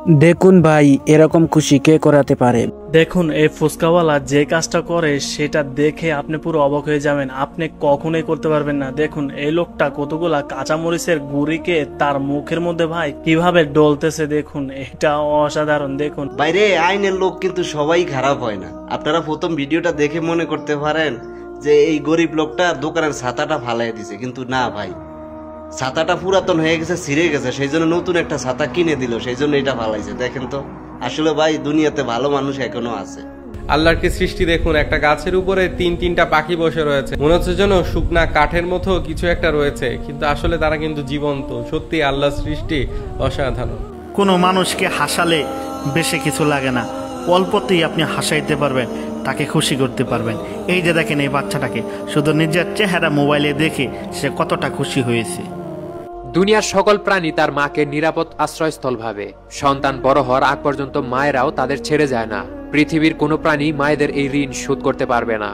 দেখুন ভাই, এরকম খুশি কে করাতে পারে? দেখুন, এই ফুচকাওয়ালা যে কাজটা করে সেটা দেখে আপনি পুরো অবাক হয়ে যাবেন। আপনি কখনোই করতে পারবেন না। দেখুন, এই লোকটা কতগুলা কাঁচামরিচের গুঁড়িকে তার মুখের মধ্যে ভাই কিভাবে ডলতেছে। দেখুন, এটা অসাধারণ। দেখুন বাইরে আইনের লোক কিন্তু সবাই খারাপ হয় না। আপনারা প্রথম ভিডিওটা দেখে মনে করতে পারেন যে এই গরিব লোকটা দোকানের ছাতাটা ফালাই দিছে, কিন্তু না ভাই, ছাতাটা পুরাতন হয়ে গেছে, ছিঁড়ে গেছে, সেই জন্য নতুন একটা ছাতা কিনে দিল, সেই জন্য এটা ফালাইছে। দেখেন তো, আসলে ভাই দুনিয়াতে ভালো মানুষ এখনো আছে। আল্লাহর কি সৃষ্টি দেখুন, একটা গাছের উপরে তিনটা পাখি বসে রয়েছে, মনে হচ্ছে যেন শুকনা কাঠের মতো কিছু একটা রয়েছে, কিন্তু আসলে তারা কিন্তু জীবন্ত। সত্যি আল্লাহর সৃষ্টি অসাধারণ। কোনো মানুষকে হাসালে বেশি কিছু লাগে না, অল্পতেই আপনি হাসাইতে পারবেন, তাকে খুশি করতে পারবেন। এই যে দেখেন এই বাচ্চাটাকে, শুধু নিজের চেহারা মোবাইলে দেখে সে কতটা খুশি হয়েছে। দুনিয়ার সকল প্রাণী তার মাকে নিরাপদ আশ্রয়স্থল ভাবে। সন্তান বড় হওয়ার আগ পর্যন্ত মায়েরাও তাদের ছেড়ে যায় না। পৃথিবীর কোনো প্রাণী মায়েদের এই ঋণ শোধ করতে পারবে না।